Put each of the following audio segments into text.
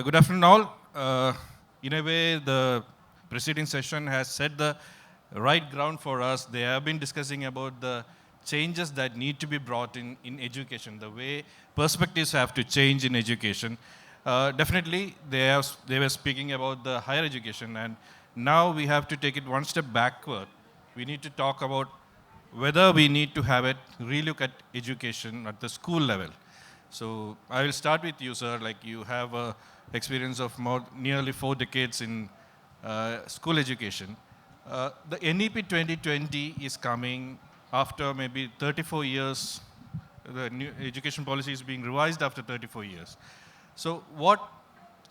Good afternoon, all. In a way, the preceding session has set the right ground for us. They have been discussing about the changes that need to be brought in education, the way perspectives have to change in education. Definitely, they were speaking about the higher education, and now we have to take it one step backward. We need to talk about whether we need to have a relook at education at the school level. So I will start with you, sir. Like, you have a experience of nearly 4 decades in school education. The NEP 2020 is coming after maybe 34 years. The new education policy is being revised after 34 years. So what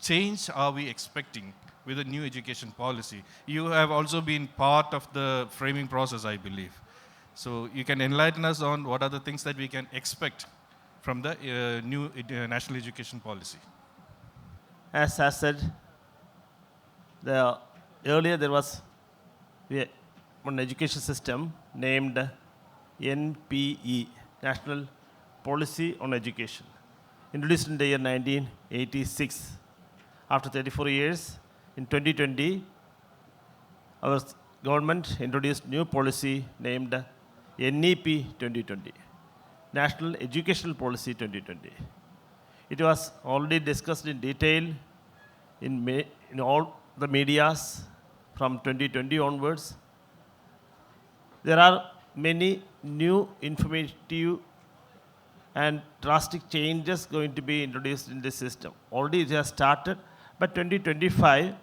change are we expecting with the new education policy? You have also been part of the framing process, I believe. So you can enlighten us on what are the things that we can expect from the new national education policy. As I said, earlier there was one education system named NPE, National Policy on Education, introduced in the year 1986. After 34 years, in 2020, our government introduced new policy named NEP 2020, National Educational Policy 2020. It was already discussed in detail in all the medias from 2020 onwards. There are many new informative and drastic changes going to be introduced in this system. Already it has started, but 2025,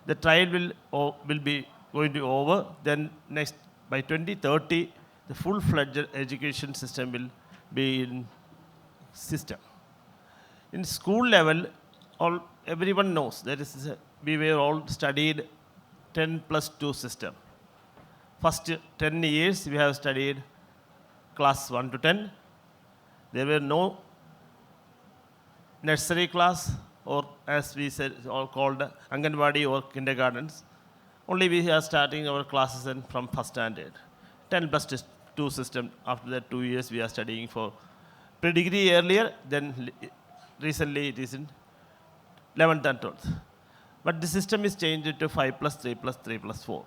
the trial will be going to be over. Then next, by 2030, the full-fledged education system will be in system. In school level, everyone knows that we were all studied 10+2 system. First 10 years we have studied class 1 to 10. There were no nursery class, or as we said, all called Anganwadi or kindergartens. Only we are starting our classes from first standard. 10+2 system. After that 2 years we are studying for pre-degree earlier, then recently it is in 11th and 12th. But the system is changed to 5+3+3+4,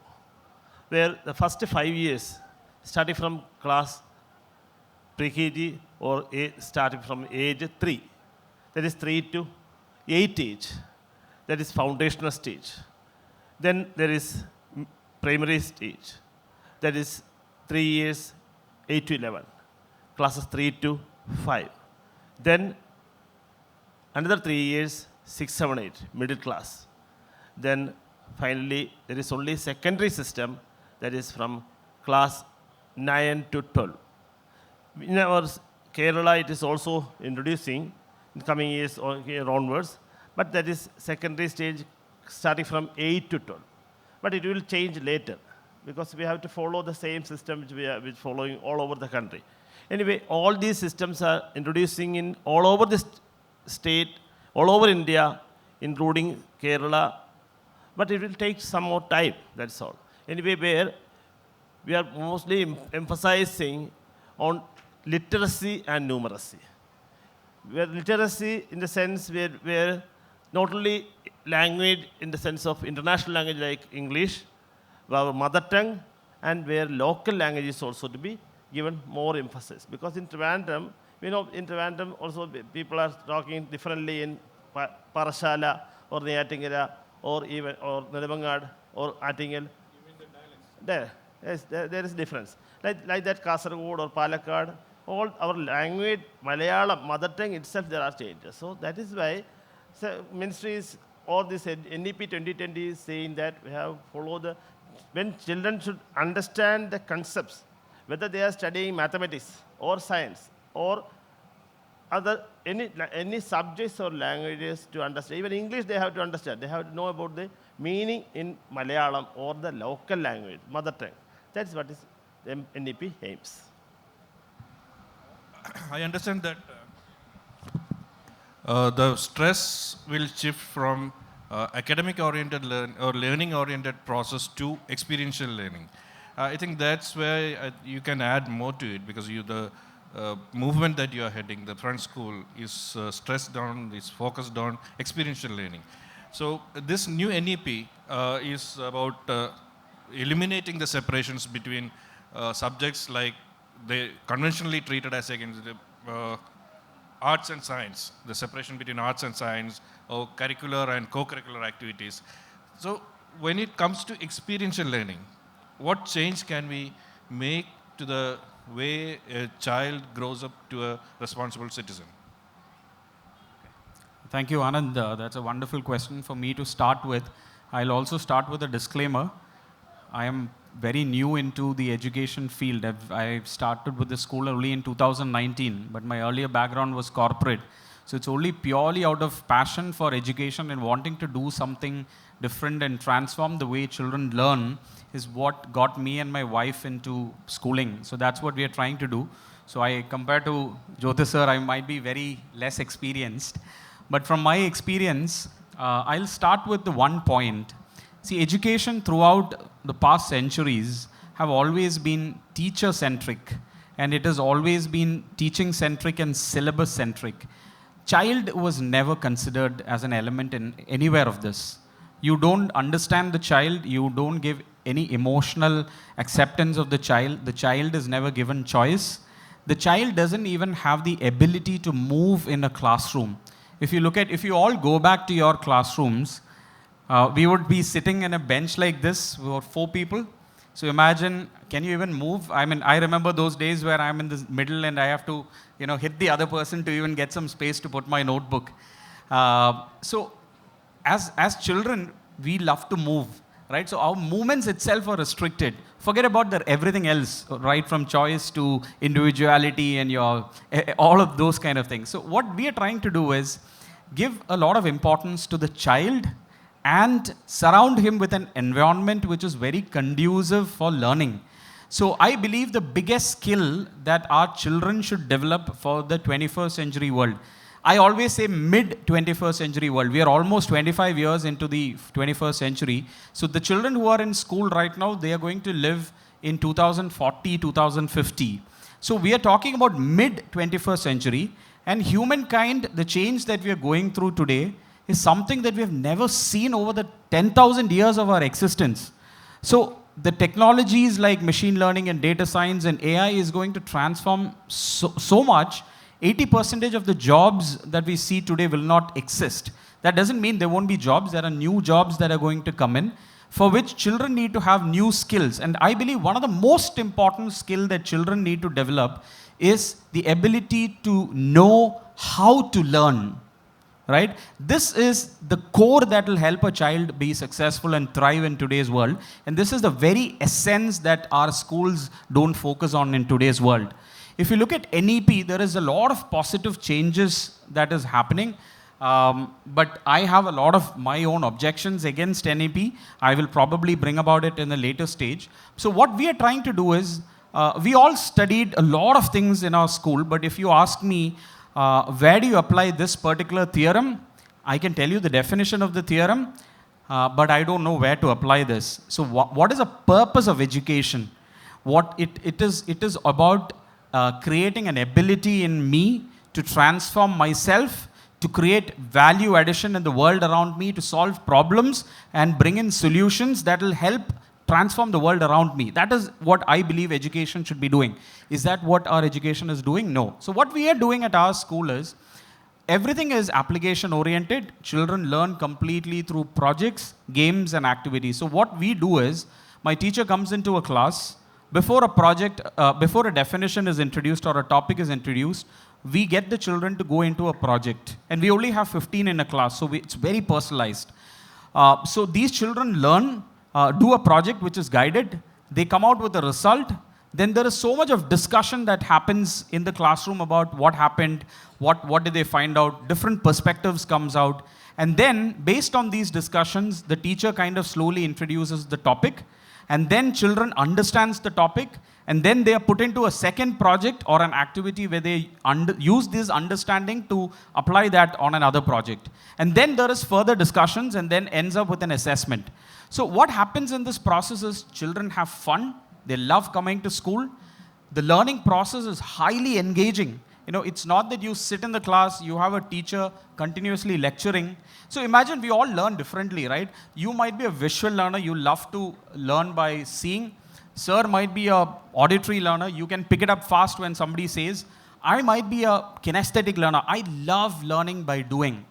where the first 5 years, starting from class pre-KG or starting from age 3, that is 3 to 8 age, that is foundational stage. Then there is primary stage, that is 3 years, 8 to 11, classes 3 to 5. Then another 3 years, 6, 7, 8, middle class. Then finally, there is only secondary system, that is from class 9 to 12. In our Kerala, it is also introducing in coming years or here onwards, but that is secondary stage starting from 8 to 12. But it will change later, because we have to follow the same system which we are following all over the country. Anyway, all these systems are introducing in all over the state, all over India, including Kerala, but it will take some more time, that's all. Anyway, where we are mostly emphasizing on literacy and numeracy. Where literacy in the sense where not only language in the sense of international language like English, our mother tongue, and where local language is also to be given more emphasis. Because in Trivandrum, in Trivandrum also people are talking differently in Parashala or Neyatingala or even or Nedamangad or Attingel. You mean the dialects? There is difference. Like that Kasaragod or Palakkad, all our language, Malayalam, mother tongue itself, there are changes. So that is why ministries or this NEP 2020 is saying that we have followed when children should understand the concepts, whether they are studying mathematics or science or any subjects or languages to understand. Even English they have to understand. They have to know about the meaning in Malayalam or the local language, mother tongue. That's what is NEP aims. I understand that the stress will shift from academic-oriented or learning-oriented process to experiential learning. I think that's where you can add more to it, because movement that you are heading, the front school, is stressed on, is focused on experiential learning. So this new NEP is about eliminating the separations between subjects like they conventionally treated as against arts and science, the separation between arts and science, or curricular and co-curricular activities. So when it comes to experiential learning, what change can we make to the way a child grows up to a responsible citizen? Thank you, Anand. That's a wonderful question for me to start with. I'll also start with a disclaimer. I am very new into the education field. I've started with the school only in 2019, but my earlier background was corporate. So it's only purely out of passion for education and wanting to do something different and transform the way children learn is what got me and my wife into schooling. So that's what we are trying to do. So compared to Jyothis sir, I might be very less experienced. But from my experience, I'll start with the one point. See, education throughout the past centuries have always been teacher-centric, and it has always been teaching-centric and syllabus-centric. Child was never considered as an element in anywhere of this. You don't understand the child, you don't give any emotional acceptance of the child is never given choice. The child doesn't even have the ability to move in a classroom. If you all go back to your classrooms, we would be sitting in a bench like this, we were 4 people. So imagine, can you even move? I mean, I remember those days where I'm in the middle and I have to, hit the other person to even get some space to put my notebook. So as children, we love to move, right? So our movements itself are restricted. Forget about everything else, right? From choice to individuality and all of those kind of things. So what we are trying to do is give a lot of importance to the child and surround him with an environment which is very conducive for learning. So I believe the biggest skill that our children should develop for the 21st century world. I always say mid-21st century world. We are almost 25 years into the 21st century. So the children who are in school right now, they are going to live in 2040, 2050. So we are talking about mid-21st century. And humankind, the change that we are going through today, is something that we have never seen over the 10,000 years of our existence. So the technologies like machine learning and data science and AI is going to transform so much. 80% of the jobs that we see today will not exist. That doesn't mean there won't be jobs. There are new jobs that are going to come in, for which children need to have new skills. And I believe one of the most important skills that children need to develop is the ability to know how to learn. Right? This is the core that will help a child be successful and thrive in today's world. And this is the very essence that our schools don't focus on in today's world. If you look at NEP, there is a lot of positive changes that is happening. But I have a lot of my own objections against NEP. I will probably bring about it in a later stage. So what we are trying to do is, we all studied a lot of things in our school, but if you ask me, where do you apply this particular theorem? I can tell you the definition of the theorem, but I don't know where to apply this. So what is the purpose of education? What it is about creating an ability in me to transform myself, to create value addition in the world around me, to solve problems and bring in solutions that will help transform the world around me. That is what I believe education should be doing. Is that what our education is doing? No. So what we are doing at our school is, everything is application oriented. Children learn completely through projects, games and activities. So what we do is, my teacher comes into a class, before a definition is introduced or a topic is introduced, we get the children to go into a project. And we only have 15 in a class, so it's very personalized. So these children learn, do a project which is guided, they come out with a result, then there is so much of discussion that happens in the classroom about what happened, what did they find out, different perspectives comes out, and then based on these discussions, the teacher kind of slowly introduces the topic, and then children understands the topic, and then they are put into a second project or an activity where they use this understanding to apply that on another project. And then there is further discussions and then ends up with an assessment. So what happens in this process is children have fun, they love coming to school, the learning process is highly engaging. It's not that you sit in the class, you have a teacher continuously lecturing. So imagine we all learn differently, right? You might be a visual learner, you love to learn by seeing. Sir might be a auditory learner, you can pick it up fast when somebody says. I might be a kinesthetic learner, I love learning by doing.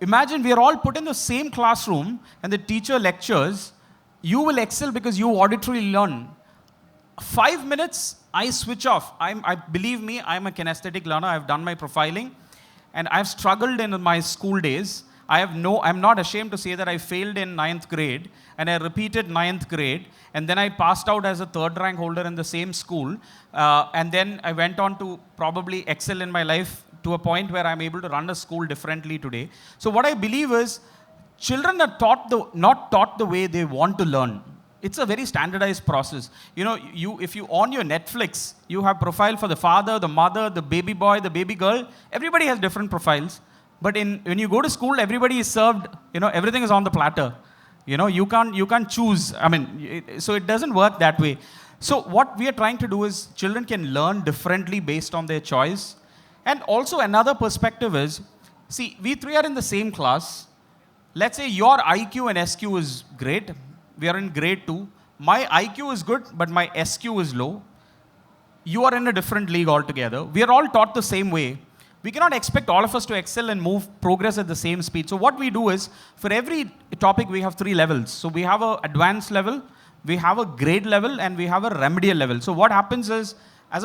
Imagine we are all put in the same classroom and the teacher lectures. You will excel because you auditory learn. 5 minutes, I switch off. Believe me, I'm a kinesthetic learner. I've done my profiling, and I've struggled in my school days. I'm not ashamed to say that I failed in 9th grade, and I repeated 9th grade, and then I passed out as a 3rd rank holder in the same school, and then I went on to probably excel in my life to a point where I'm able to run a school differently today. So what I believe is, children are not taught the way they want to learn. It's a very standardized process. If you on your Netflix, you have profile for the father, the mother, the baby boy, the baby girl. Everybody has different profiles. But when you go to school, everybody is served, everything is on the platter. You can't choose. So it doesn't work that way. So what we are trying to do is children can learn differently based on their choice. And also another perspective is, see, we three are in the same class. Let's say your IQ and SQ is great. We are in grade 2. My IQ is good, but my SQ is low. You are in a different league altogether. We are all taught the same way. We cannot expect all of us to excel and progress at the same speed. So what we do is, for every topic, we have 3 levels. So we have an advanced level, we have a grade level, and we have a remedial level. So what happens is, as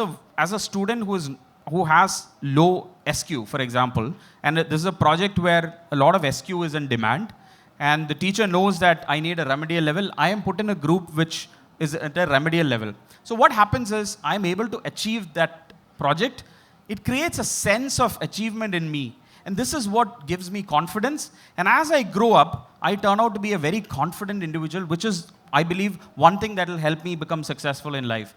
a student who has low SQ, for example, and this is a project where a lot of SQ is in demand, and the teacher knows that I need a remedial level, I am put in a group which is at a remedial level. So what happens is, I am able to achieve that project. It creates a sense of achievement in me. And this is what gives me confidence. And as I grow up, I turn out to be a very confident individual, which is, I believe, one thing that will help me become successful in life.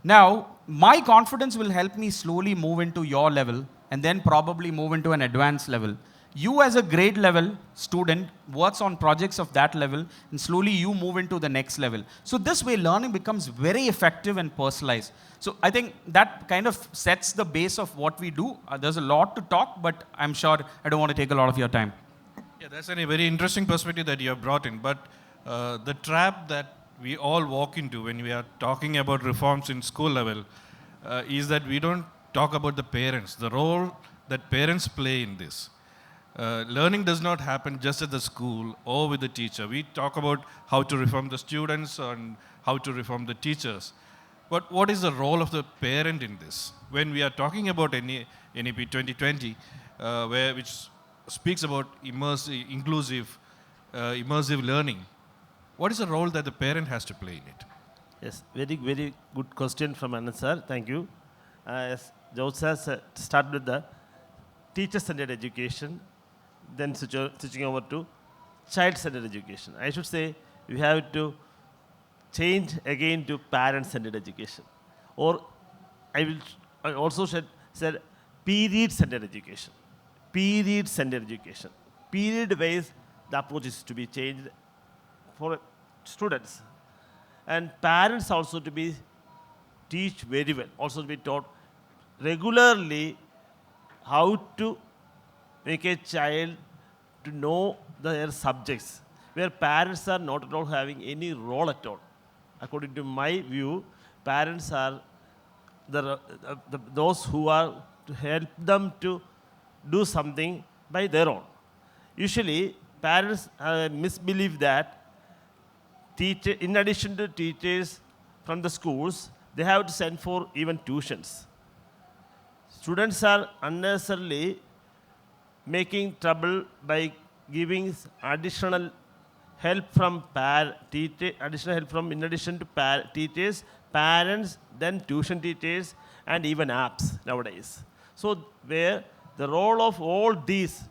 Now, my confidence will help me slowly move into your level, and then probably move into an advanced level. You as a grade level student works on projects of that level, and slowly you move into the next level. So this way learning becomes very effective and personalized. So I think that kind of sets the base of what we do. There's a lot to talk, but I'm sure I don't want to take a lot of your time. Yeah, that's a very interesting perspective that you have brought in. But the trap that we all walk into when we are talking about reforms in school level is that we don't talk about the parents, the role that parents play in this. Learning does not happen just at the school or with the teacher. We talk about how to reform the students and how to reform the teachers. But what is the role of the parent in this? When we are talking about NEP 2020, which speaks about inclusive, immersive learning, what is the role that the parent has to play in it? Yes, very, very good question from Anand sir. Thank you. As Jyothis has started with the teacher-centered education, then switching over to child-centered education. I should say we have to change again to parent-centered education. Or I also said period-centered education. Period-centered education. Period-wise, the approach is to be changed for students. And parents also to be teach very well, also to be taught regularly how to make a child to know their subjects, where parents are not at all having any role at all. According to my view, parents are those who are to help them to do something by their own. Usually, parents misbelieve that in addition to teachers from the schools, they have to send for even tuitions. Students are unnecessarily making trouble by giving additional help from in addition to teachers, parents, then tuition teachers, and even apps nowadays. So where the role of all these,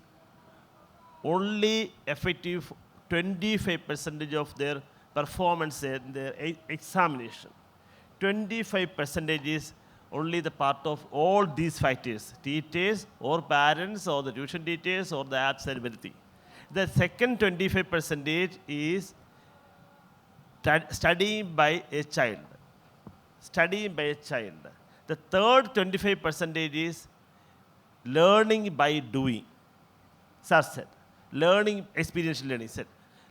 only effective 25% of their performance in their examination. 25% is only the part of all these factors, teachers or parents or the tuition teachers or the apps and everything. The second 25% is studying by a child. studying by a child. The third 25% is learning by doing. Sir said, learning, experiential learning said,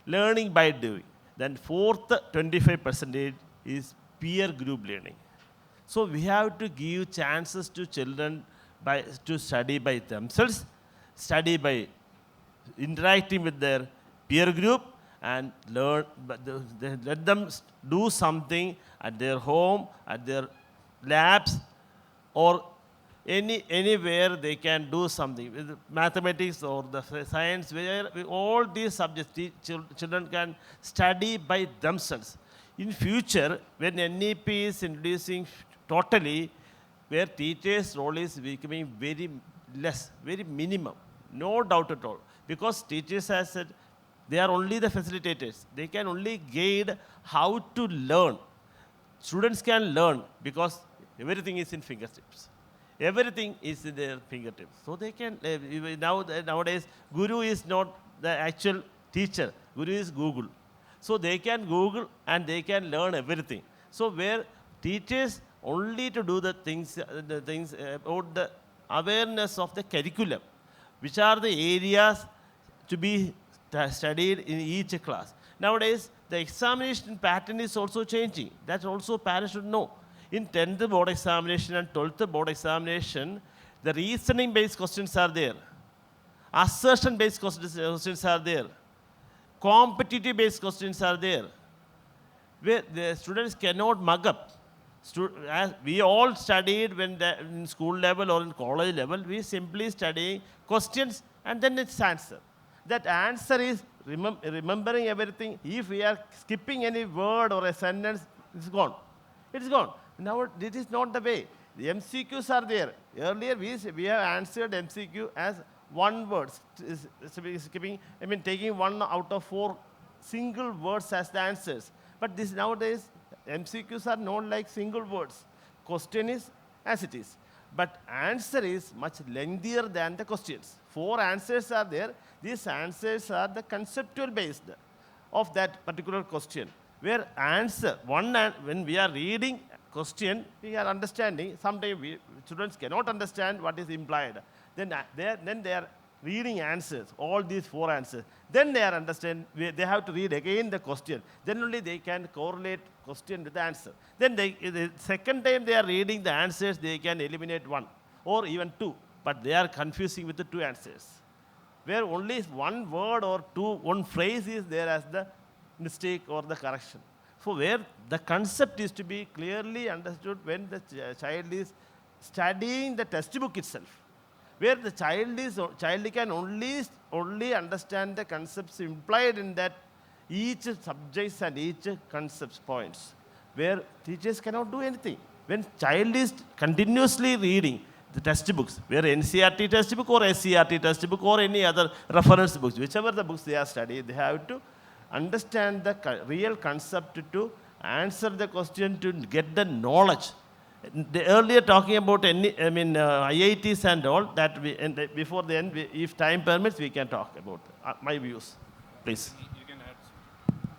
learning by doing. Then fourth 25% is peer group learning. So we have to give chances to children to study by themselves, study by interacting with their peer group, and learn, let them do something at their home, at their labs, or anywhere they can do something with mathematics or the science, where all these subjects children can study by themselves. In future, when NEP is introducing totally, where teachers' role is becoming very less, very minimum, no doubt at all, because teachers have said they are only the facilitators. They can only guide how to learn. Students can learn because everything is in fingertips. Everything is in their fingertips. So they can, nowadays, Guru is not the actual teacher. Guru is Google. So they can Google and they can learn everything. So where teachers only to do the things about the awareness of the curriculum, which are the areas to be studied in each class. Nowadays, the examination pattern is also changing. That also parents should know. In 10th board examination and 12th board examination, the reasoning-based questions are there. Assertion-based questions are there. Competitive-based questions are there. Where the students cannot mug up. As we all studied when in school level or in college level, we simply study questions and then it's answer. That answer is remembering everything. If we are skipping any word or a sentence, it's gone. It's gone. Now, this is not the way. The MCQs are there. Earlier, we have answered MCQ as one word, skipping, taking 1 out of 4 single words as the answers. But this nowadays, MCQs are not like single words. Question is as it is. But answer is much lengthier than the questions. 4 answers are there. These answers are the conceptual based of that particular question. Where answer, when we are reading question, we are understanding. Sometimes students cannot understand what is implied. Then they are reading answers, all these 4 answers. Then they are they have to read again the question. Then only they can correlate question with the answer. Then the second time they are reading the answers, they can eliminate 1 or even 2. But they are confusing with the 2 answers. Where only 1 word or 1 phrase is there as the mistake or the correction. So where the concept is to be clearly understood when the child is studying the textbook itself. Where the child can only understand the concepts implied in that each subjects and each concepts points. Where teachers cannot do anything. When child is continuously reading the textbooks, where NCERT textbook or SCERT textbook or any other reference books, whichever the books they are studying, they have to understand the real concept to answer the question, to get the knowledge. Earlier talking about IITs and all that, before the end, if time permits, we can talk about my views. Please. You can add.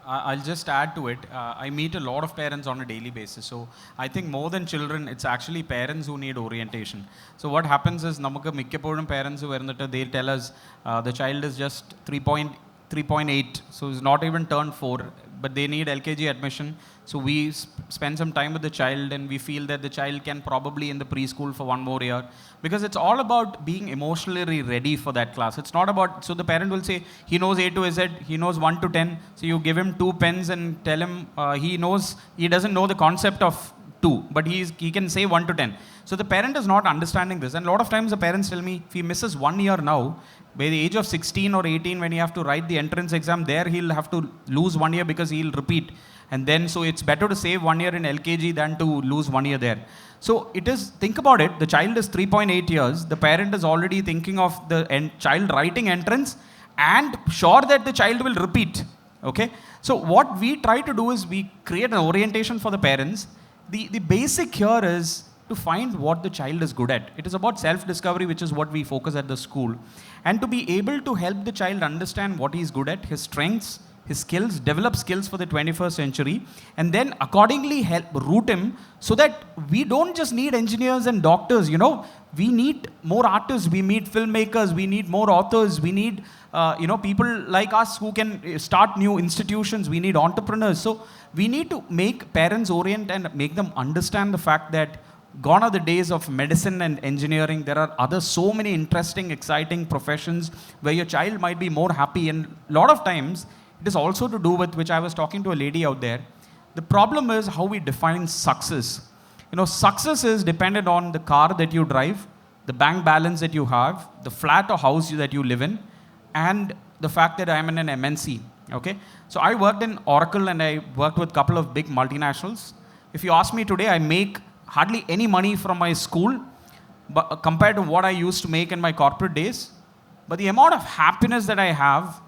I'll just add to it. I meet a lot of parents on a daily basis. So I think more than children, it's actually parents who need orientation. So what happens is, namukku mikkappozhum parents who they tell us the child is just 3.8, so it's not even turned 4, but they need LKG admission. So we spend some time with the child and we feel that the child can probably in the preschool for 1 more year, because it's all about being emotionally ready for that class. It's not about, so the parent will say, he knows A to Z, he knows 1 to 10, so you give him 2 pens and tell him he doesn't know the concept of 2, but he can say 1 to 10. So the parent is not understanding this. And a lot of times the parents tell me, if he misses 1 year now, by the age of 16 or 18, when he have to write the entrance exam, there he'll have to lose 1 year because he'll repeat. And then, so it's better to save 1 year in LKG than to lose 1 year there. So it is, think about it, the child is 3.8 years, the parent is already thinking of the child writing entrance and sure that the child will repeat. Okay? So what we try to do is we create an orientation for the parents. The basic here is to find what the child is good at. It is about self-discovery, which is what we focus at the school. And to be able to help the child understand what he is good at, his strengths, his skills, develop skills for the 21st century, and then accordingly help root him so that we don't just need engineers and doctors, we need more artists, we need filmmakers, we need more authors, we need people like us who can start new institutions, we need entrepreneurs. So we need to make parents orient and make them understand the fact that gone are the days of medicine and engineering. There are other so many interesting, exciting professions where your child might be more happy. And a lot of times, it is also to do with, which I was talking to a lady out there, the problem is how we define success. Success is dependent on the car that you drive, the bank balance that you have, the flat or house that you live in, and the fact that I'm in an MNC. Okay? So I worked in Oracle and I worked with a couple of big multinationals. If you ask me today, I make hardly any money from my school but compared to what I used to make in my corporate days. But the amount of happiness that I have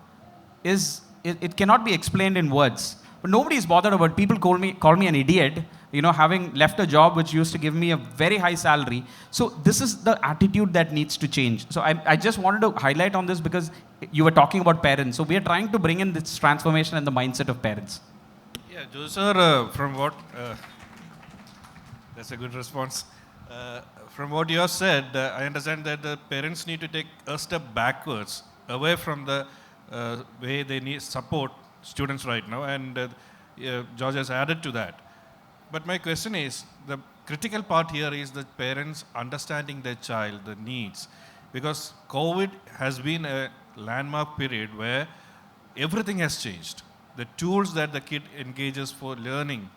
is, it cannot be explained in words. But nobody is bothered about it. People call me an idiot, having left a job which used to give me a very high salary. So this is the attitude that needs to change. So I just wanted to highlight on this because you were talking about parents. So we are trying to bring in this transformation and the mindset of parents. Yeah, Joe sir, from what... that's a good response. From what you have said, I understand that the parents need to take a step backwards, away from the way they need support students right now, and George has added to that. But my question is, the critical part here is the parents understanding their child, the needs, because COVID has been a landmark period where everything has changed. The tools that the kid engages for learning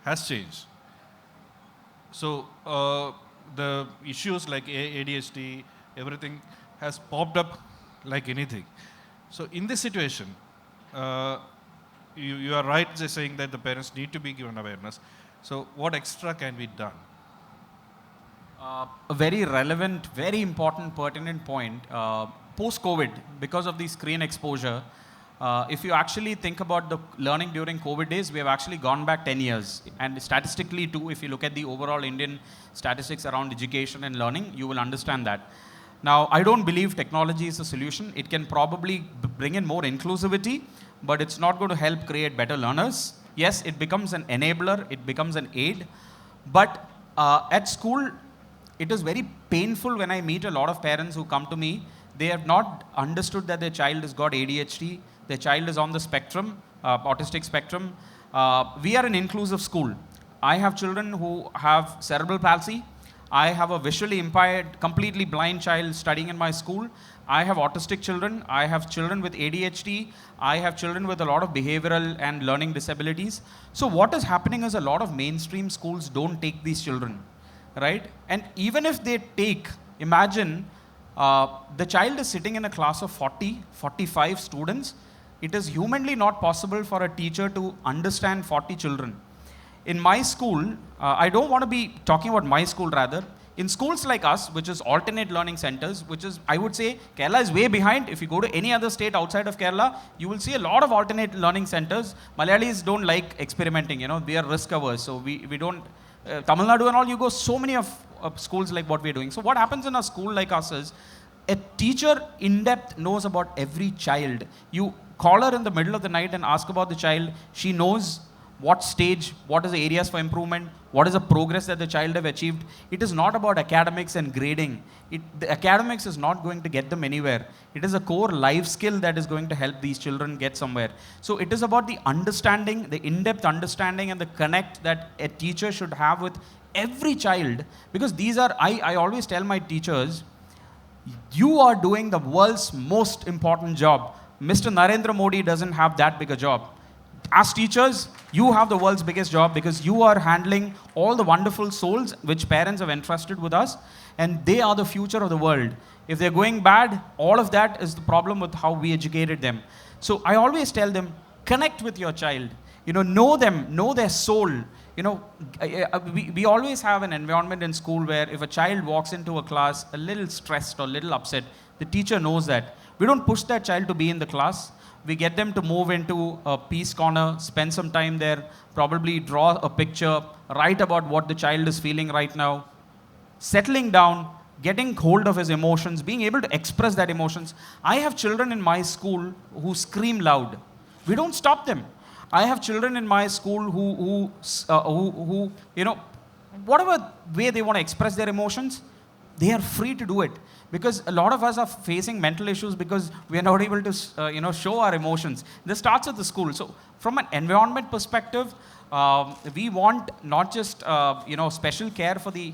has changed. So the issues like ADHD, everything has popped up like anything. So in this situation, you are right in saying that the parents need to be given awareness. So what extra can be done? A very relevant, very important, pertinent point. Post-COVID, because of the screen exposure, if you actually think about the learning during COVID days, we have actually gone back 10 years. And statistically too, if you look at the overall Indian statistics around education and learning, you will understand that. Now, I don't believe technology is a solution. It can probably bring in more inclusivity, but it's not going to help create better learners. Yes, it becomes an enabler, it becomes an aid. But at school, it is very painful when I meet a lot of parents who come to me. They have not understood that their child has got ADHD, their child is on the spectrum, autistic spectrum. We are an inclusive school. I have children who have cerebral palsy. I have a visually impaired, completely blind child studying in my school. I have autistic children. I have children with ADHD. I have children with a lot of behavioral and learning disabilities. So what is happening is a lot of mainstream schools don't take these children, right? And even if they take, imagine the child is sitting in a class of 40, 45 students. It is humanly not possible for a teacher to understand 40 children. In my school, I don't want to be talking about my school rather. In schools like us, which is alternate learning centers, which is, I would say, Kerala is way behind. If you go to any other state outside of Kerala, you will see a lot of alternate learning centers. Malayalis don't like experimenting, we are risk averse. So we don't, Tamil Nadu and all, you go so many of schools like what we're doing. So what happens in a school like us is, a teacher in depth knows about every child. You call her in the middle of the night and ask about the child. She knows what stage, what is the areas for improvement, what is the progress that the child have achieved. It is not about academics and grading. The academics is not going to get them anywhere. It is a core life skill that is going to help these children get somewhere. So it is about the understanding, the in-depth understanding and the connect that a teacher should have with every child. Because these are, I always tell my teachers, you are doing the world's most important job. Mr. Narendra Modi doesn't have that big a job. As teachers, you have the world's biggest job because you are handling all the wonderful souls which parents have entrusted with us, and they are the future of the world. If they're going bad, all of that is the problem with how we educated them. So I always tell them, connect with your child. Know them, know their soul. We always have an environment in school where if a child walks into a class a little stressed or a little upset, the teacher knows that. We don't push that child to be in the class. We get them to move into a peace corner, spend some time there, probably draw a picture, write about what the child is feeling right now, settling down, getting hold of his emotions, being able to express that emotions. I have children in my school who scream loud. We don't stop them. I have children in my school who you know, whatever way they want to express their emotions, they are free to do it. Because a lot of us are facing mental issues because we are not able to, you know, show our emotions. This starts at the school. So from an environment perspective, we want not just, you know, special care for the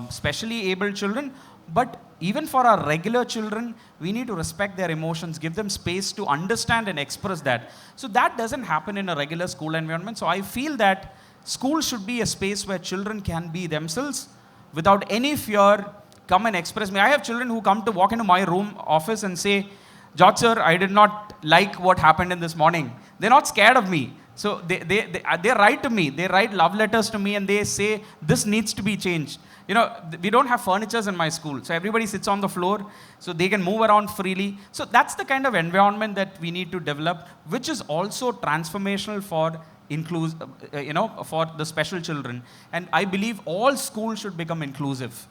specially abled children, but even for our regular children, we need to respect their emotions, give them space to understand and express that. So that doesn't happen in a regular school environment. So I feel that school should be a space where children can be themselves without any fear. Come and express me. I have children who come to walk into my room office and say, Jyoth sir, I did not like what happened in this morning. They're not scared of me. So they write to me. They write love letters to me and they say, this needs to be changed. You know, we don't have furnitures in my school. So everybody sits on the floor so they can move around freely. So that's the kind of environment that we need to develop, which is also transformational for you know, for the special children. And I believe all schools should become inclusive.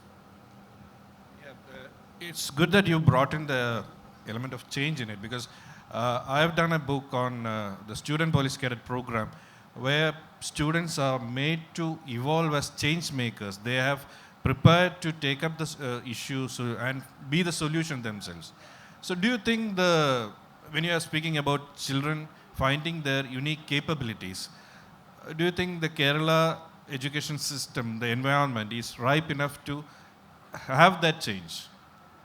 It's good that you brought in the element of change in it, because I have done a book on the student police cadet program where students are made to evolve as change makers. They have prepared to take up the issues and be the solution themselves. So do you think when you are speaking about children finding their unique capabilities, do you think the Kerala education system, the environment is ripe enough to have that change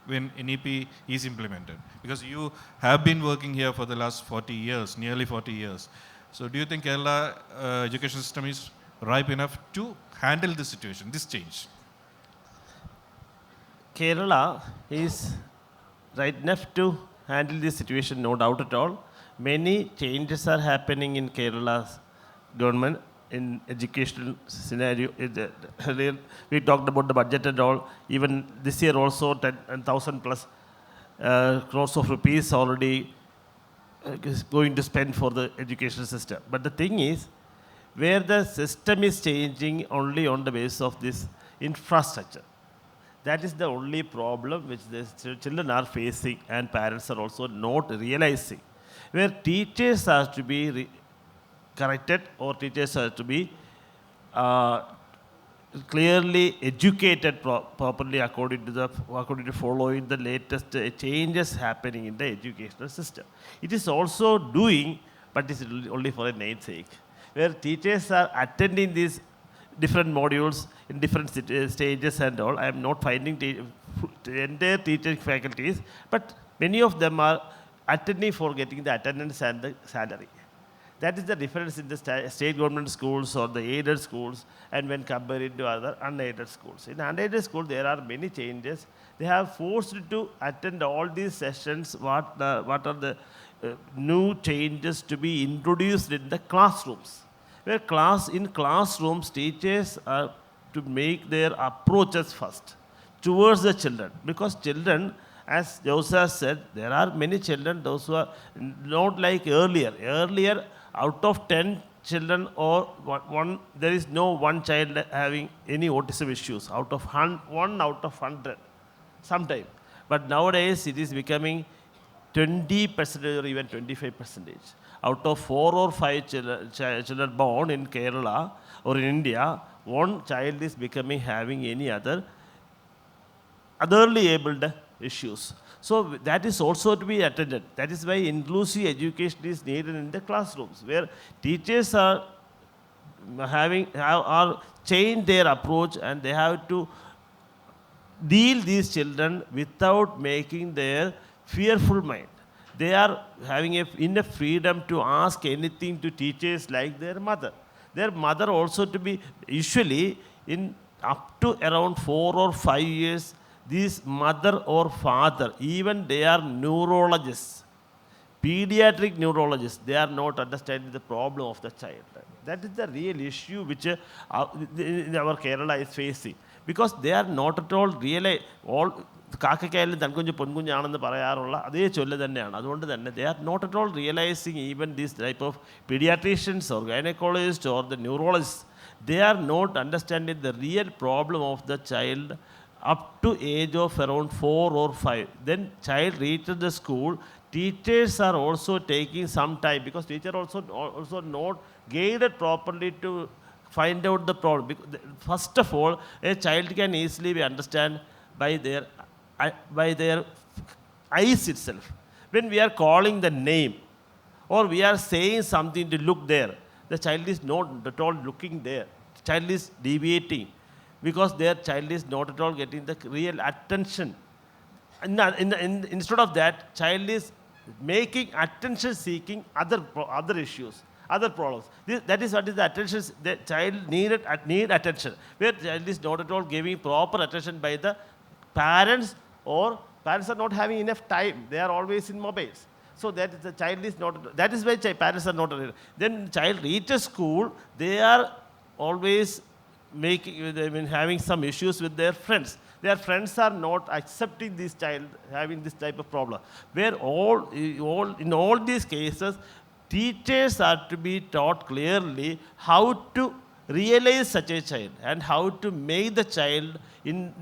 when NEP is implemented? Because you have been working here for the last 40 years, nearly 40 years. So do you think Kerala education system is ripe enough to handle this situation, this change? Kerala is right enough to handle this situation, no doubt at all. Many changes are happening in Kerala's government in educational scenario. Earlier we talked about the budget and all. Even this year also 10,000 plus crores of rupees already is going to spend for the education system. But the thing is, where the system is changing only on the basis of this infrastructure. That is the only problem which the children are facing and parents are also not realizing. Where teachers are to be corrected or teachers are to be clearly educated properly according to following the latest changes happening in the educational system. It is also doing, but it is only for a namesake. Where teachers are attending these different modules in different stages and all. I am not finding entire teaching faculties, but many of them are attending for getting the attendance and the salary. That is the difference in the state government schools or the aided schools and when compared to other unaided schools. In unaided schools, there are many changes. They have forced to attend all these sessions, what are the new changes to be introduced in the classrooms. Where in classrooms, teachers are to make their approaches first towards the children. Because children, as Jyothis said, there are many children, those who are not like earlier. Earlier, out of 10 children or one, there is no one child having any autism issues. One out of 100, sometime. But nowadays, it is becoming 20% or even 25%. Out of 4 or 5 children born in Kerala or in India, one child is having any otherly abled issues. So that is also to be attended. That is why inclusive education is needed in the classrooms, where teachers are changed their approach and they have to deal these children without making their fearful mind. They are having enough freedom to ask anything to teachers like their mother. Their mother also to be usually in up to around 4 or 5 years, this mother or father, even they are neurologists, pediatric neurologists, they are not understanding the problem of the child. That is the real issue which our Kerala is facing. Because they are not at all really, കാക്കയ്ക്കായാലും തൻകുഞ്ഞ് പൊൻകുഞ്ഞാണെന്ന് പറയാറുള്ള അതേ ചൊല്ല് തന്നെയാണ്. അതുകൊണ്ട് തന്നെ they are not at all realizing even this type of pediatricians or gynecologists or the neurologists, they are not understanding the real problem of the child up to age of around 4 or 5. Then child reaches the school. Teachers are also taking some time because teacher also not guided properly to find out the problem. First of all, a child can easily be understand by their eyes itself. When we are calling the name or we are saying something to look there, the child is not at all looking there. The child is deviating because their child is not at all getting the real attention. Instead of that, child is making attention seeking other issues, other problems. That is what is the attention. The child need attention. Where child is not at all giving proper attention by the parents, or parents are not having enough time. They are always in mobiles. So that is the child is not. That is why parents are not. Then child reaches school. They are always having some issues with their friends. Their friends are not accepting this child having this type of problem. Where in all these cases, teachers are to be taught clearly how to realize such a child and how to make the child in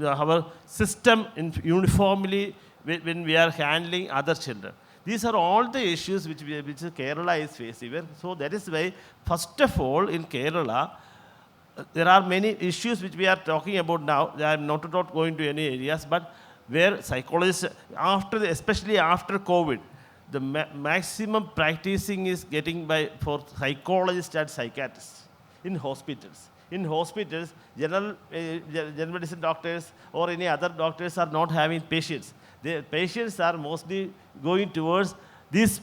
our system uniformly when we are handling other children. These are all the issues which Kerala is facing. So that is why, first of all, in Kerala, there are many issues which we are talking about now. I am not going to any areas, but where psychologists, especially after COVID, the maximum practicing is getting for psychologists and psychiatrists in hospitals. In hospitals, general medicine doctors or any other doctors are not having patients. The patients are mostly going towards these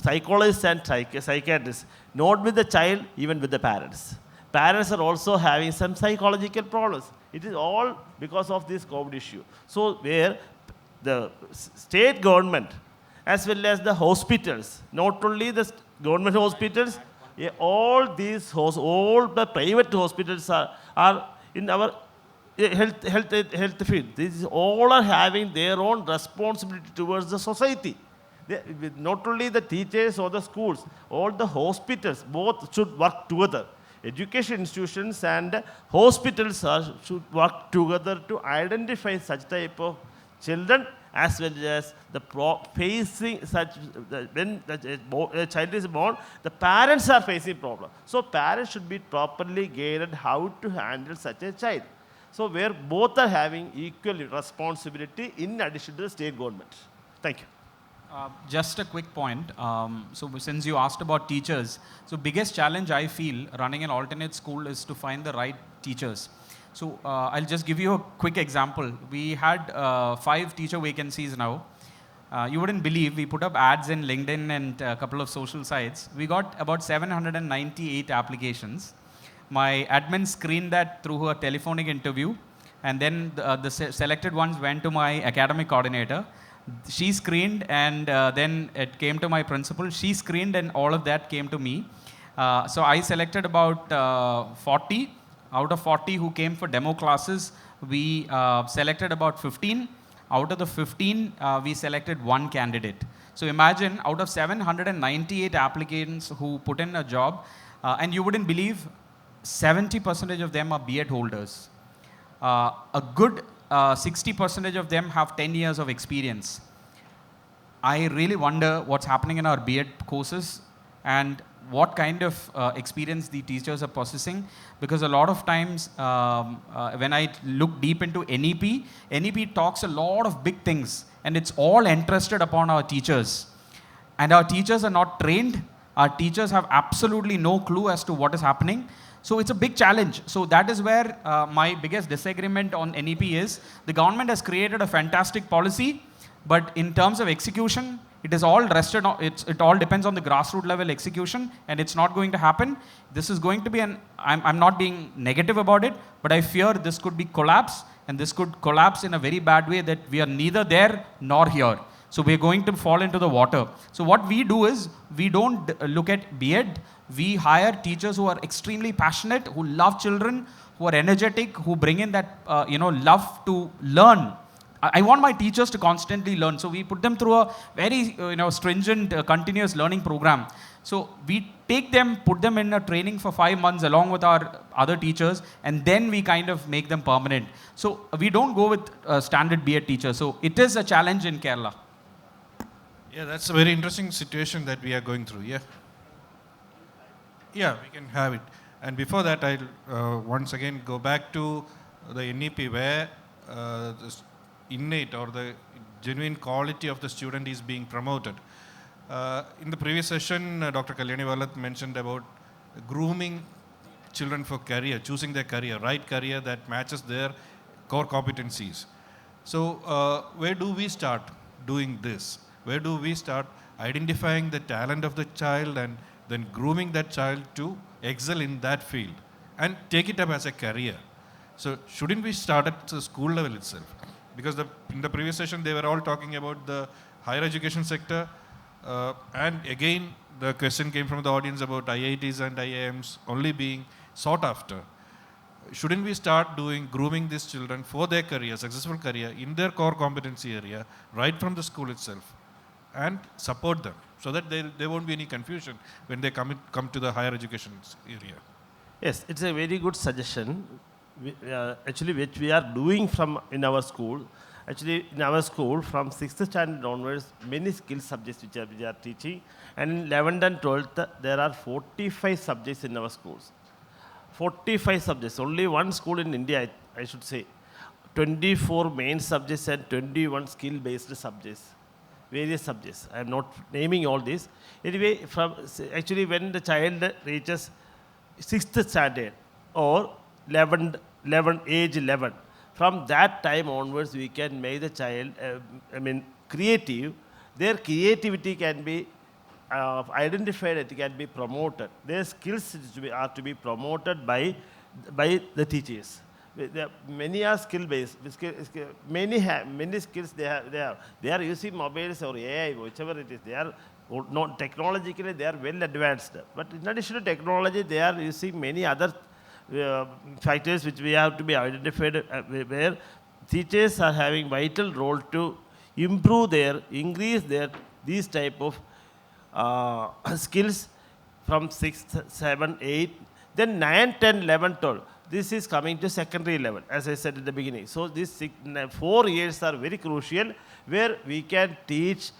psychologists and psychiatrists, not with the child, even with the parents. Parents are also having some psychological problems. It is all because of this COVID issue. So where the state government as well as the hospitals, not only the government hospitals, all the private hospitals are in our health field. These all are having their own responsibility towards the society. Not only the teachers or the schools, all the hospitals, both should work together. Education institutions and hospitals should work together to identify such type of children, as well as facing such, when a child is born, the parents are facing problem. So parents should be properly guided how to handle such a child. So where both are having equal responsibility in addition to the state government. Thank you. Just a quick point. So since you asked about teachers, so biggest challenge I feel running an alternate school is to find the right teachers. So I'll just give you a quick example. We had 5 teacher vacancies now. You wouldn't believe, we put up ads in LinkedIn and a couple of social sites. We got about 798 applications. My admin screened that through her telephonic interview, and then the selected ones went to my academic coordinator. She screened, and then it came to my principal. She screened, and all of that came to me. So I selected about 40. Out of 40 who came for demo classes, we selected about 15. Out of the 15, we selected 1 candidate. So imagine, out of 798 applicants who put in a job, and you wouldn't believe, 70% of them are B.Ed holders. A good 60% of them have 10 years of experience. I really wonder what's happening in our B.Ed courses and what kind of experience the teachers are possessing, because a lot of times when I look deep into NEP talks a lot of big things, and it's all entrusted upon our teachers. And our teachers are not trained. Our teachers have absolutely no clue as to what is happening. So it's a big challenge. So that is where my biggest disagreement on NEP is. The government has created a fantastic policy, but in terms of execution, it is all rested on, it all depends on the grassroots level execution, and it's not going to happen. This is going to be I'm not being negative about it, but I fear this could be collapse, and this could collapse in a very bad way that we are neither there nor here. So we're going to fall into the water. So what we do is, we don't look at B.Ed. We hire teachers who are extremely passionate, who love children, who are energetic, who bring in that love to learn. I want my teachers to constantly learn. So we put them through a very stringent, continuous learning program. So we take them, put them in a training for 5 months along with our other teachers, and then we kind of make them permanent. So we don't go with standard B.Ed teachers. So it is a challenge in Kerala. Yeah, that's a very interesting situation that we are going through. Yeah. Yeah, we can have it. And before that, I'll once again go back to the NEP where this innate or the genuine quality of the student is being promoted. In the previous session, Dr. Kalyani Vallath mentioned about grooming children for career, choosing their career, right career that matches their core competencies. So where do we start doing this? Where do we start identifying the talent of the child and then grooming that child to excel in that field and take it up as a career? So shouldn't we start at the school level itself? Because in the previous session, they were all talking about the higher education sector. And again, the question came from the audience about IITs and IIMs only being sought after. Shouldn't we start grooming these children for their career, successful career, in their core competency area, right from the school itself, and support them so that there won't be any confusion when they come to the higher education area? Yes, it's a very good suggestion. Actually, which we are doing in our school. Actually, in our school, from 6th standard onwards, many skill subjects which we are teaching. And in 11th and 12th, there are 45 subjects in our schools. 45 subjects. Only one school in India, I should say. 24 main subjects and 21 skill-based subjects. Various subjects. I am not naming all these. Anyway, actually, when the child reaches 6th standard or age 11, from that time onwards, we can make the child, creative. Their creativity can be identified, it can be promoted. Their skills are to be promoted by the teachers. Many are skill-based. Many skills they have. They are using mobiles or AI, whichever it is. They are not technologically, they are well advanced. But in addition to technology, they are using many other factors which we have to be identified, where teachers are having vital role to increase these type of skills from 6th, 7th, 8th, then 9, 10, 11, 12. This is coming to secondary level, as I said at the beginning. So these 4 years are very crucial, where we can teach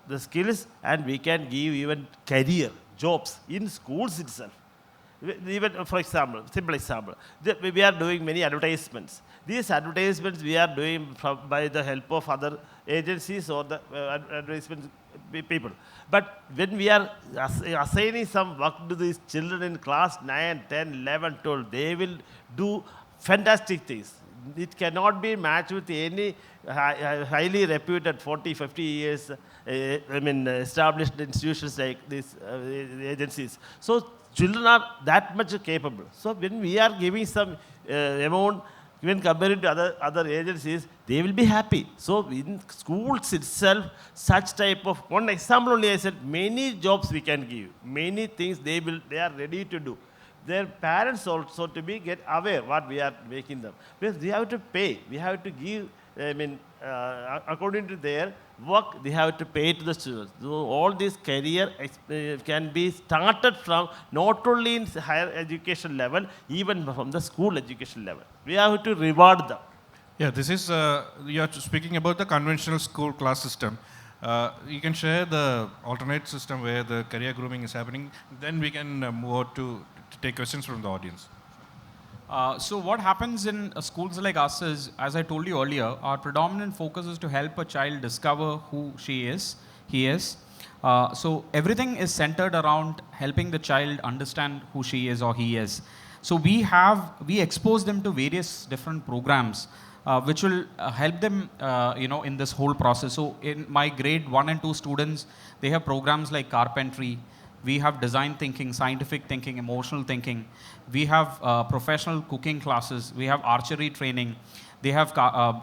the skills and we can give even career, jobs in schools itself. Even, for example, simple example, we are doing many advertisements. These advertisements we are doing by the help of other agencies or the advertisement people. But when we are assigning some work to these children in class 9, 10, 11, 12, they will do fantastic things. It cannot be matched with any highly reputed 40, 50 years established institutions like these agencies. So children are that much capable. So when we are giving some amount, when compared to other agencies, they will be happy. So in schools itself, such type of, one example only I said, many jobs we can give, many things they are ready to do. Their parents also to get aware what we are making them. Because we have to pay, we have to give, according to their work, they have to pay to the students. So all this career can be started from not only in higher education level, even from the school education level. We have to reward them. Yeah, this is, you are speaking about the conventional school class system. You can share the alternate system where the career grooming is happening. Then we can move on to take questions from the audience. So what happens in schools like us is, as I told you earlier, our predominant focus is to help a child discover who he is. So everything is centered around helping the child understand who she is or he is. So we expose them to various different programs which will help them in this whole process. So in my grade 1 and 2 students, they have programs like carpentry. We have design thinking, scientific thinking, emotional thinking. We have professional cooking classes. We have archery training. They have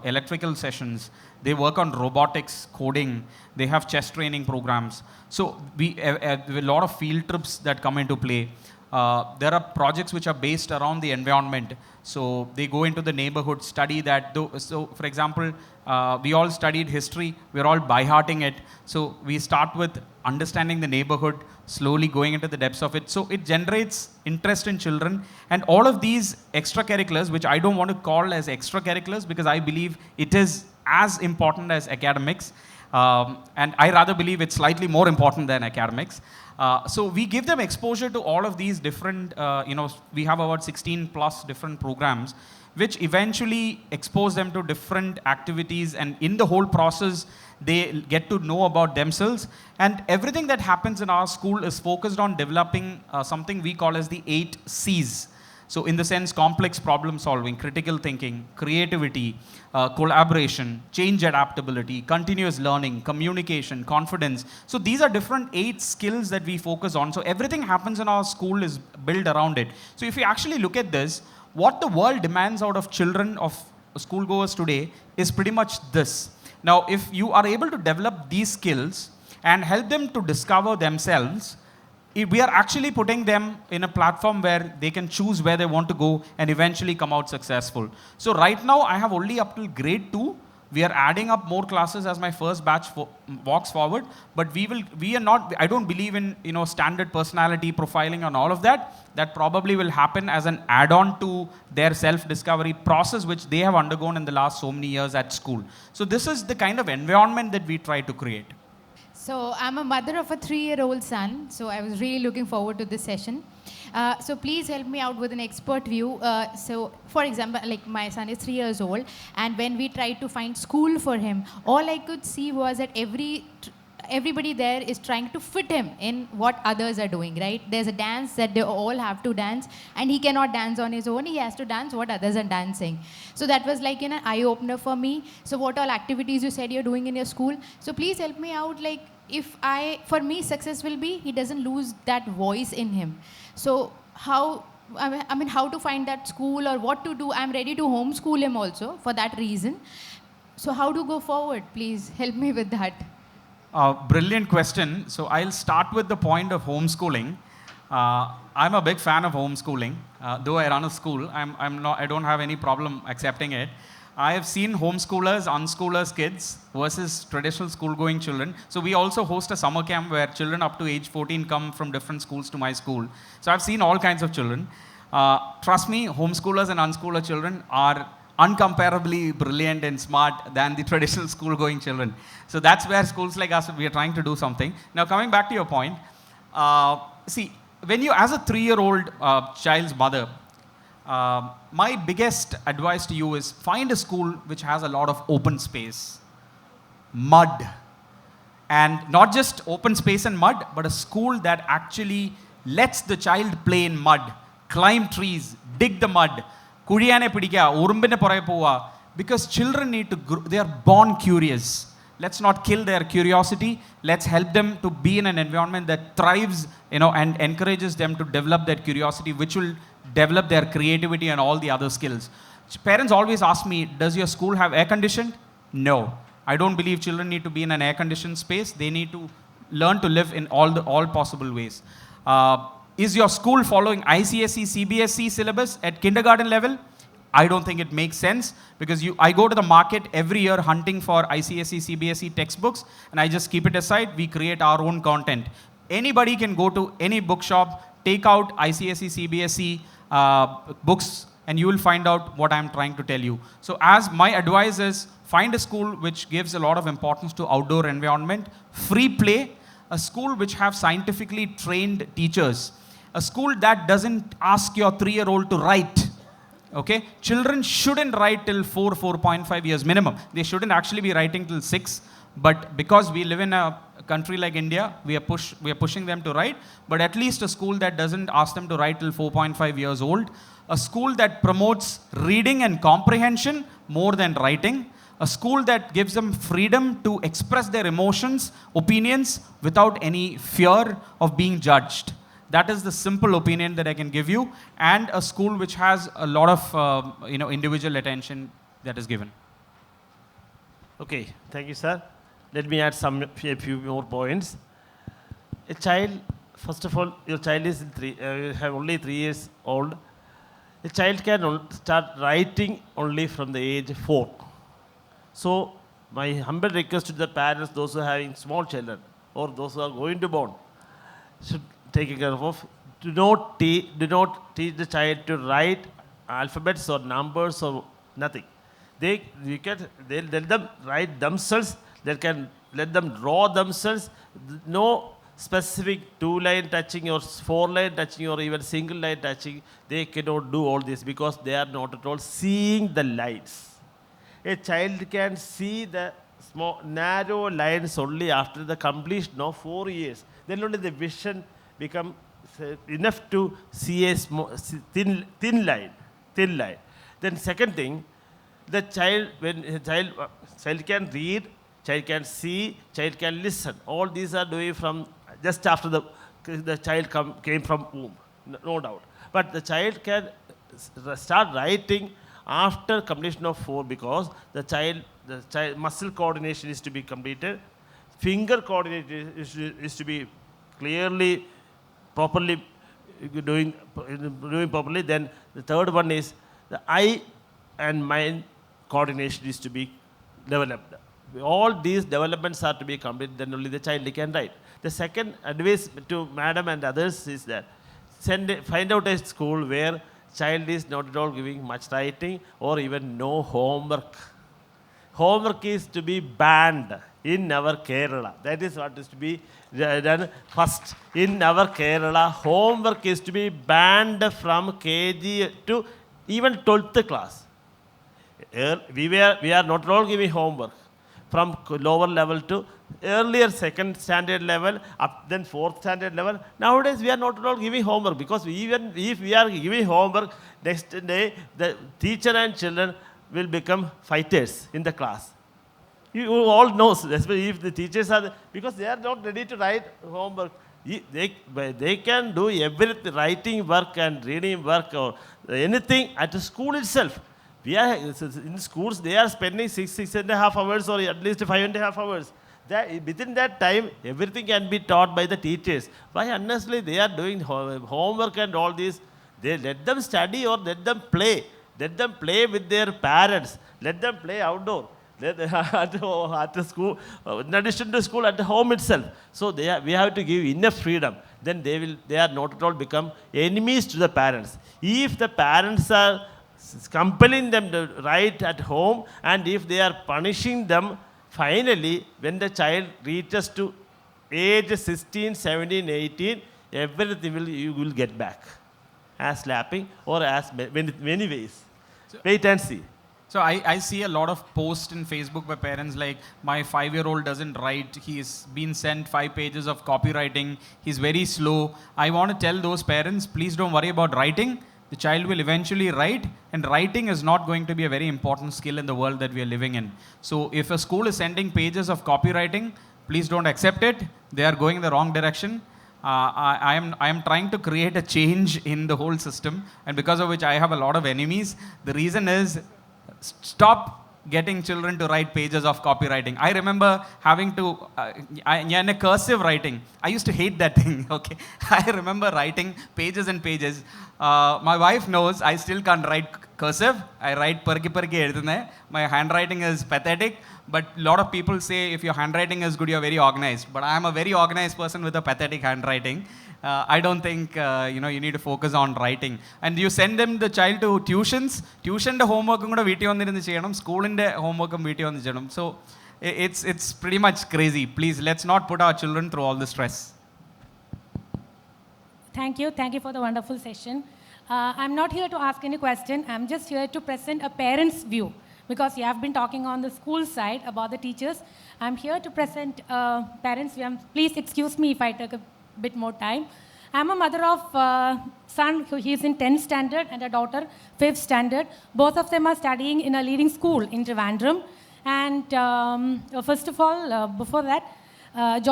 electrical sessions. They work on robotics, coding. They have chess training programs. So a lot of field trips that come into play. there are projects which are based around the environment. So they go into the neighborhood, study that. So for example, we all studied history, we're all by-hearting it. So we start with understanding the neighborhood, slowly going into the depths of it. So it generates interest in children. And all of these extracurriculars, which I don't want to call as extracurriculars because I believe it is as important as academics. And I rather believe it's slightly more important than academics. So we give them exposure to all of these different, we have about 16 plus different programs, which eventually expose them to different activities, and in the whole process, they get to know about themselves. And everything that happens in our school is focused on developing something we call as the 8 C's. So in the sense, complex problem solving, critical thinking, creativity, collaboration, change adaptability, continuous learning, communication, confidence. So these are different 8 skills that we focus on. So everything happens in our school is built around it. So if you actually look at this, what the world demands out of children, of schoolgoers today, is pretty much this. Now, if you are able to develop these skills and help them to discover themselves, we are actually putting them in a platform where they can choose where they want to go and eventually come out successful. So right now, I have only up till grade 2. We are adding up more classes as my first batch walks forward. But we are not, I don't believe in standard personality profiling and all of that. That probably will happen as an add-on to their self-discovery process, which they have undergone in the last so many years at school. So this is the kind of environment that we try to create. So I'm a mother of a 3-year-old son, so I was really looking forward to this session. So please help me out with an expert view. So for example, like my son is 3 years old, and when we tried to find school for him, all I could see was that everybody there is trying to fit him in what others are doing, right? There's a dance that they all have to dance, and he cannot dance on his own. He has to dance what others are dancing. So that was like an eye-opener for me. So what all activities you said you're doing in your school? So please help me out, like, for me, success will be he doesn't lose that voice in him. So how to find that school or what to do? I'm ready to homeschool him also for that reason. So how to go forward? Please help me with that. Brilliant question. So I'll start with the point of homeschooling. I'm a big fan of homeschooling. Though I run a school, I don't have any problem accepting it. I have seen homeschoolers, unschoolers kids versus traditional school-going children. So we also host a summer camp where children up to age 14 come from different schools to my school. So I've seen all kinds of children. Trust me, homeschoolers and unschooler children are uncomparably brilliant and smart than the traditional school-going children. So that's where schools like us, we are trying to do something. Now coming back to your point, see, when you, as a 3-year-old child's mother, my biggest advice to you is find a school which has a lot of open space, mud, and not just open space and mud, but a school that actually lets the child play in mud, climb trees, dig the mud, kuriyane pidikka, urumbine poraye pova, because children need to grow, they are born curious. Let's not kill their curiosity. Let's help them to be in an environment that thrives, and encourages them to develop that curiosity, which will develop their creativity and all the other skills. Parents always ask me, does your school have air conditioned? No. I don't believe children need to be in an air conditioned space. They need to learn to live in all possible ways. Is your school following ICSE, CBSE syllabus at kindergarten level? I don't think it makes sense, because I go to the market every year hunting for ICSE, CBSE textbooks, and I just keep it aside. We create our own content. Anybody can go to any bookshop, take out ICSE, CBSE books, and you will find out what I'm trying to tell you. So as my advice is, find a school which gives a lot of importance to outdoor environment, free play, a school which have scientifically trained teachers, a school that doesn't ask your 3-year-old to write. Okay, children shouldn't write till 4.5 years minimum. They shouldn't actually be writing till 6. But because we live in a country like India, we are pushing them to write. But at least a school that doesn't ask them to write till 4.5 years old, a school that promotes reading and comprehension more than writing, a school that gives them freedom to express their emotions, opinions without any fear of being judged. That is the simple opinion that I can give you, and a school which has a lot of individual attention that is given. Okay, thank you, sir. Let me add a few more points. A child first of all, your child is have only 3 years old. A child can start writing only from the age 4. So, my humble request to the parents, those who are having small children or those who are going to born, should take care of. Do not teach the child to write alphabets or numbers or nothing. They'll let them write themselves. They can let them draw themselves. No specific 2-line touching or 4-line touching or even single line touching. They cannot do all this because they are not at all seeing the lines. A child can see the small narrow lines only after the completion of 4 years. Then only the vision become enough to see a thin line. Then second thing, the child, when a child can read, child can see, child can listen. All these are doing from just after the child came from womb, no doubt. But the child can start writing after completion of 4 because the child muscle coordination is to be completed, finger coordination is to be clearly, properly doing properly. Then the third one is the eye and mind coordination is to be developed. All these developments are to be completed, then only the child can write. The second advice to madam and others is that find out a school where child is not at all giving much writing or even no homework. Homework is to be banned in our Kerala. That is what is to be done first. In our Kerala, homework is to be banned from KG to even 12th class. We are not at all giving homework from lower level to earlier second standard level, up then fourth standard level. Nowadays, we are not at all giving homework because even if we are giving homework, next day the teacher and children will become fighters in the class. You all know, especially if the teachers are, because they are not ready to write homework. They can do everything, writing work and reading work or anything at the school itself. In schools, they are spending 6.5 hours or at least 5.5 hours. Within that time, everything can be taught by the teachers. Why honestly they are doing homework and all this? They let them study or let them play. Let them play with their parents. Let them play outdoor. At the school, in addition to school, at the home itself. So we have to give enough freedom. Then they are not at all become enemies to the parents. If the parents are compelling them to write at home, and if they are punishing them, finally, when the child reaches to age 16, 17, 18, everything you will get back. As slapping or as many ways. Wait and see. So I see a lot of posts in Facebook by parents like, my 5-year-old doesn't write, he's been sent 5 pages of copywriting, he's very slow. I want to tell those parents, please don't worry about writing. The child will eventually write, and writing is not going to be a very important skill in the world that we are living in. So if a school is sending pages of copywriting, please don't accept it. They are going in the wrong direction. I am trying to create a change in the whole system, and because of which I have a lot of enemies. The reason is, stop getting children to write pages of copywriting. I remember having to, in a cursive writing, I used to hate that thing, okay. I remember writing pages and pages. My wife knows I still can't write cursive. I write parki edutune. My handwriting is pathetic, but a lot of people say if your handwriting is good, you're very organized. But I am a very organized person with a pathetic handwriting. I don't think you need to focus on writing. And you send them the child to tuitions. Tuition homework kuda veetti vandirunnu cheyanam. School inde homework veetti vandu cheyanam. So it's pretty much crazy. Please, let's not put our children through all the stress. Thank you for the wonderful session. I'm not here to ask any question. I'm just here to present a parent's view, because you have been talking on the school side about the teachers. I'm here to present parents' view. Please excuse me if I take a bit more time. I'm a mother of son who is in 10th standard and a daughter 5th standard. Both of them are studying in a leading school in Trivandrum. And first of all, before that, what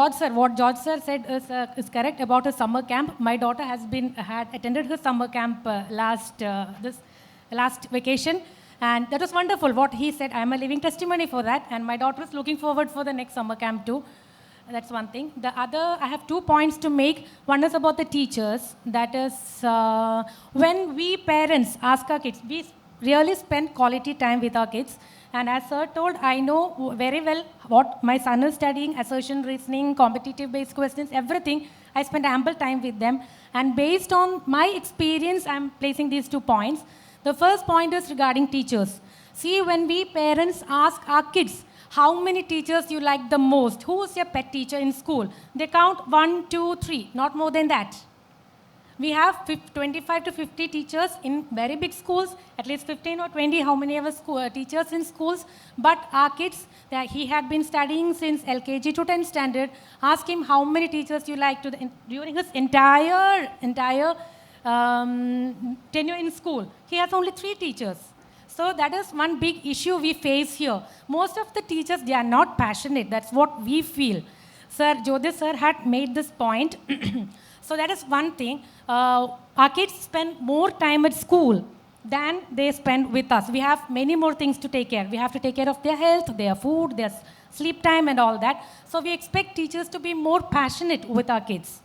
George sir said is correct about a summer camp. My daughter had attended her summer camp last vacation, and that was wonderful. What he said, I am a living testimony for that, and my daughter is looking forward for the next summer camp too. That's one thing. The other, I have 2 points to make. One is about the teachers. That is, when we parents ask our kids, we really spend quality time with our kids. And as sir told, I know very well what my son is studying, assertion reasoning, competitive-based questions, everything. I spend ample time with them. And based on my experience, I'm placing these 2 points. The first point is regarding teachers. See, when we parents ask our kids, how many teachers you like the most? Who is your pet teacher in school? They count 1, 2, 3, not more than that. We have 25 to 50 teachers in very big schools, at least 15 or 20, how many ever teachers in schools. But our kids, he had been studying since LKG to 10th standard. Ask him how many teachers you like during his entire tenure in school. He has only 3 teachers. So that is one big issue we face here. Most of the teachers, they are not passionate. That's what we feel. Sir, Jyothis sir had made this point. So that is one thing. Our kids spend more time at school than they spend with us. We have many more things to take care. We have to take care of their health, their food, their sleep time and all that. So we expect teachers to be more passionate with our kids.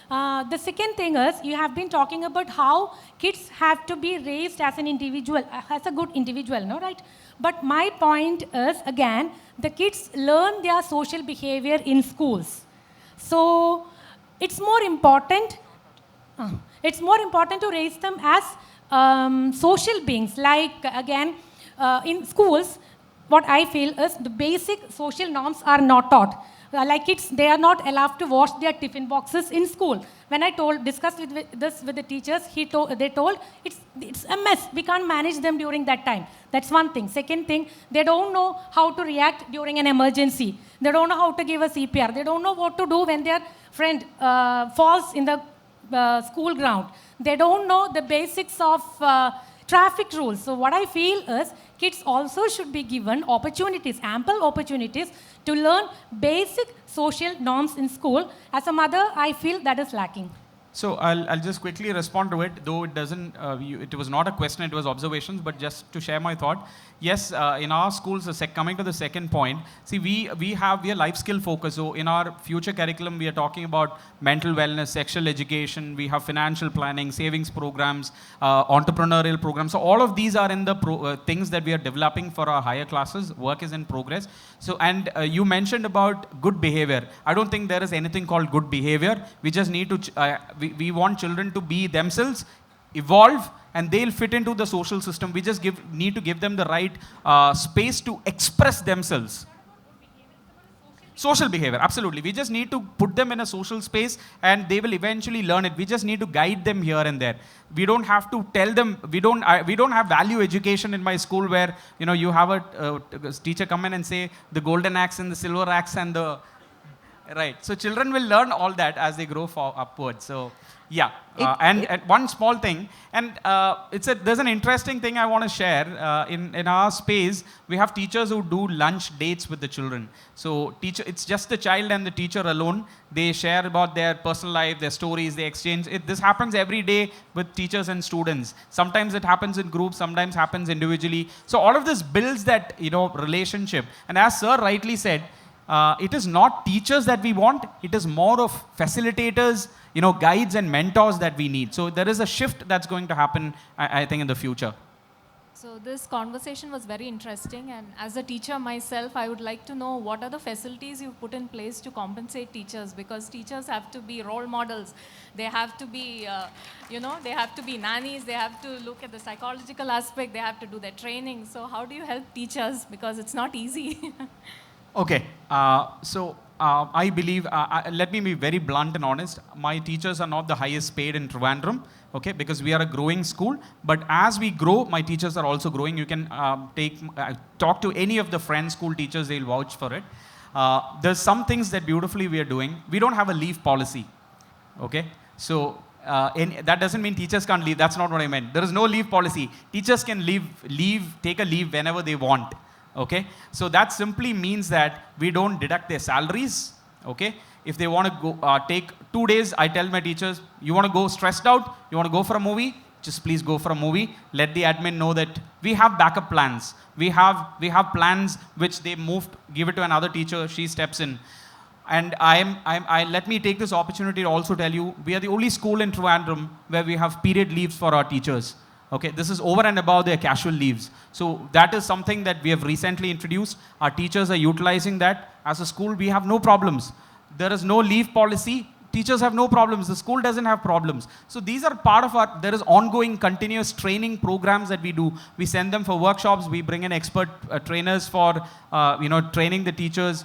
The second thing is, you have been talking about how kids have to be raised as an individual, as a good individual, no, right? But my point is, again, the kids learn their social behavior in schools. So it's more important to raise them as social beings. Like, again, in schools, what I feel is the basic social norms are not taught. Like kids, they are not allowed to wash their tiffin boxes in school. When I discussed this with the teachers, they told it's a mess. We can't manage them during that time. That's one thing. Second thing, they don't know how to react during an emergency. They don't know how to give a CPR. They don't know what to do when their friend falls in the school ground. They don't know the basics of traffic rules. So what I feel is kids also should be given opportunities, ample opportunities to learn basic social norms in school. As a mother, I feel that is lacking. So I'll just quickly respond to it, though it doesn't, it was not a question, it was observations, but just to share my thought. Yes, in our schools, coming to the second point, see, we are life skill focused. So in our future curriculum, we are talking about mental wellness, sexual education, we have financial planning, savings programs, entrepreneurial programs. So all of these are in the things that we are developing for our higher classes. Work is in progress. So, and you mentioned about good behavior. I don't think there is anything called good behavior. We just need to, we want children to be themselves, evolve, and they'll fit into the social system. We just need to give them the right space to express themselves. Social behavior, absolutely. We just need to put them in a social space and they will eventually learn it. We just need to guide them here and there. We don't have to tell them, we don't have value education in my school where, you know, you have a teacher come in and say the golden axe and the silver axe and the, right. So children will learn all that as they grow upwards. So yeah, and one small thing, and there's an interesting thing I want to share. In our space, we have teachers who do lunch dates with the children. So it's just the child and the teacher alone. They share about their personal life, their stories, they exchange. This happens every day with teachers and students. Sometimes it happens in groups, sometimes happens individually. So all of this builds that, you know, relationship. And as Sir rightly said, it is not teachers that we want, it is more of facilitators, you know, guides and mentors that we need. So there is a shift that's going to happen, I think, in the future. So this conversation was very interesting, and as a teacher myself, I would like to know what are the facilities you've put in place to compensate teachers, because teachers have to be role models. They have to be, they have to be nannies, they have to look at the psychological aspect, they have to do their training. So how do you help teachers? Because it's not easy. Okay, I believe, let me be very blunt and honest, my teachers are not the highest paid in Trivandrum, okay, because we are a growing school, but as we grow, my teachers are also growing. You can talk to any of the friend school teachers, they'll vouch for it. There's some things that beautifully we are doing. We don't have a leave policy, okay, so that doesn't mean teachers can't leave, that's not what I meant. There is no leave policy. Teachers can take a leave whenever they want. Okay, so that simply means that we don't deduct their salaries. Okay, if they want to go take 2 days, I tell my teachers, you want to go stressed out, you want to go for a movie, just please go for a movie. Let the admin know that we have backup plans. We have plans which they give it to another teacher, she steps in. And let me take this opportunity to also tell you, we are the only school in Trivandrum where we have period leaves for our teachers. Okay, this is over and above their casual leaves. So that is something that we have recently introduced. Our teachers are utilizing that. As a school, we have no problems. There is no leave policy. Teachers have no problems. The school doesn't have problems. So these are part of our, there is ongoing continuous training programs that we do. We send them for workshops. We bring in expert trainers for, training the teachers.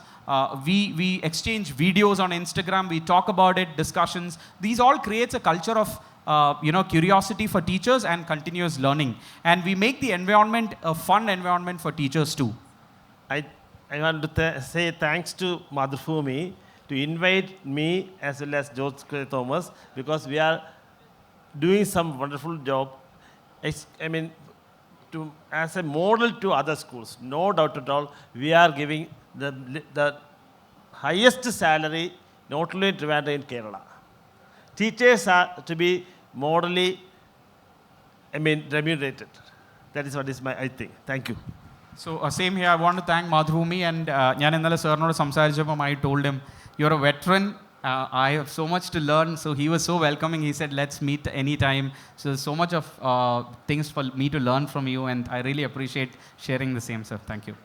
We exchange videos on Instagram. We talk about it, discussions. These all creates a culture of curiosity for teachers and continuous learning. And we make the environment a fun environment for teachers too. I want to say thanks to Mathrubhumi to invite me as well as Jyothis Thomas, because we are doing some wonderful job. As a model to other schools, no doubt at all, we are giving the highest salary, not only in Trivandrum, in Kerala. Teachers are to be morally, remunerated. That is what is I think. Thank you. So same here, I want to thank Mathrubhumi, and I told him, you're a veteran, I have so much to learn. So he was so welcoming. He said, let's meet anytime. So there's so much of things for me to learn from you, and I really appreciate sharing the same, sir. Thank you.